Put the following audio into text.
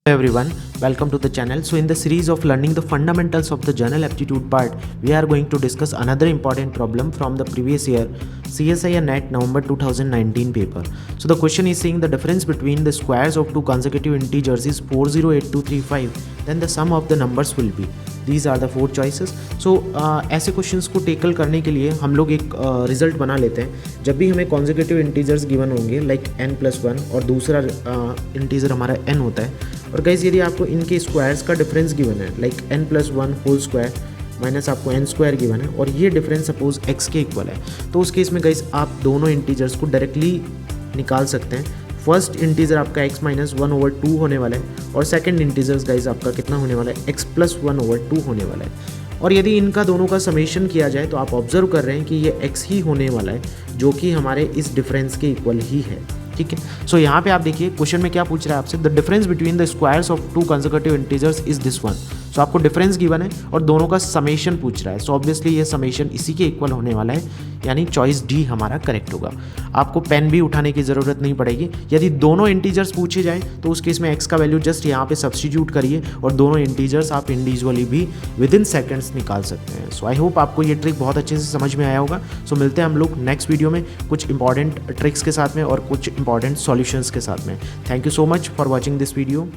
Hello everyone, welcome to the channel. So in the series of learning the fundamentals of the General Aptitude part, we are going to discuss another important problem from the previous year CSIR NET November 2019 paper. So the question is saying the difference between the squares of two consecutive integers is 408235, then the sum of the numbers will be. These are the four choices. So ऐसे questions को tackle करने के लिए हम लोग एक result बना लेते हैं. जब भी हमें कॉन्जिक्यूटिव इंटीजर्स गिवन होंगे लाइक n+1 और दूसरा इंटीजर हमारा n होता है, और गाइस यदि आपको इनके स्क्वायर्स का डिफरेंस गिवन है like n+1 whole square minus आपको n स्क्वायर गिवन है और ये डिफरेंस सपोज x के इक्वल है, तो उस केस में गाइस आप दोनों इंटीजर्स को डायरेक्टली निकाल सकते हैं. फर्स्ट इंटीजर आपका x-1/2 होने वाला है और सेकंड इंटीजर्स गाइस आपका कितना होने वाला है x+1/2 होने वाला है. और यदि इनका दोनों का समेशन किया जाए तो आप ऑब्जर्व कर रहे हैं कि ये x ही होने वाला है जो कि हमारे इस डिफरेंस के इक्वल ही है. ठीक है. सो यहाँ पे आप देखिए क्वेश्चन में क्या पूछ रहा है आपसे, the difference between the squares of two consecutive integers is this one. So आपको डिफरेंस गिवन है और दोनों का समेशन पूछ रहा है. सो ऑब्वियसली ये समेशन इसी के इक्वल होने वाला है, यानी चॉइस डी हमारा करेक्ट होगा. आपको पेन भी उठाने की ज़रूरत नहीं पड़ेगी. यदि दोनों इंटीजर्स पूछे जाए तो उस केस में एक्स का वैल्यू जस्ट यहाँ पे सब्स्टिट्यूट करिए और दोनों इंटीजर्स आप इंडिविजुअली भी विद इन सेकेंड्स निकाल सकते हैं. सो आई होप आपको ये ट्रिक बहुत अच्छे से समझ में आया होगा. सो मिलते हैं हम लोग नेक्स्ट वीडियो में कुछ इंपॉर्टेंट ट्रिक्स के साथ में और कुछ इंपॉर्टेंट सॉल्यूशंस के साथ में. Thank you so much for watching this video.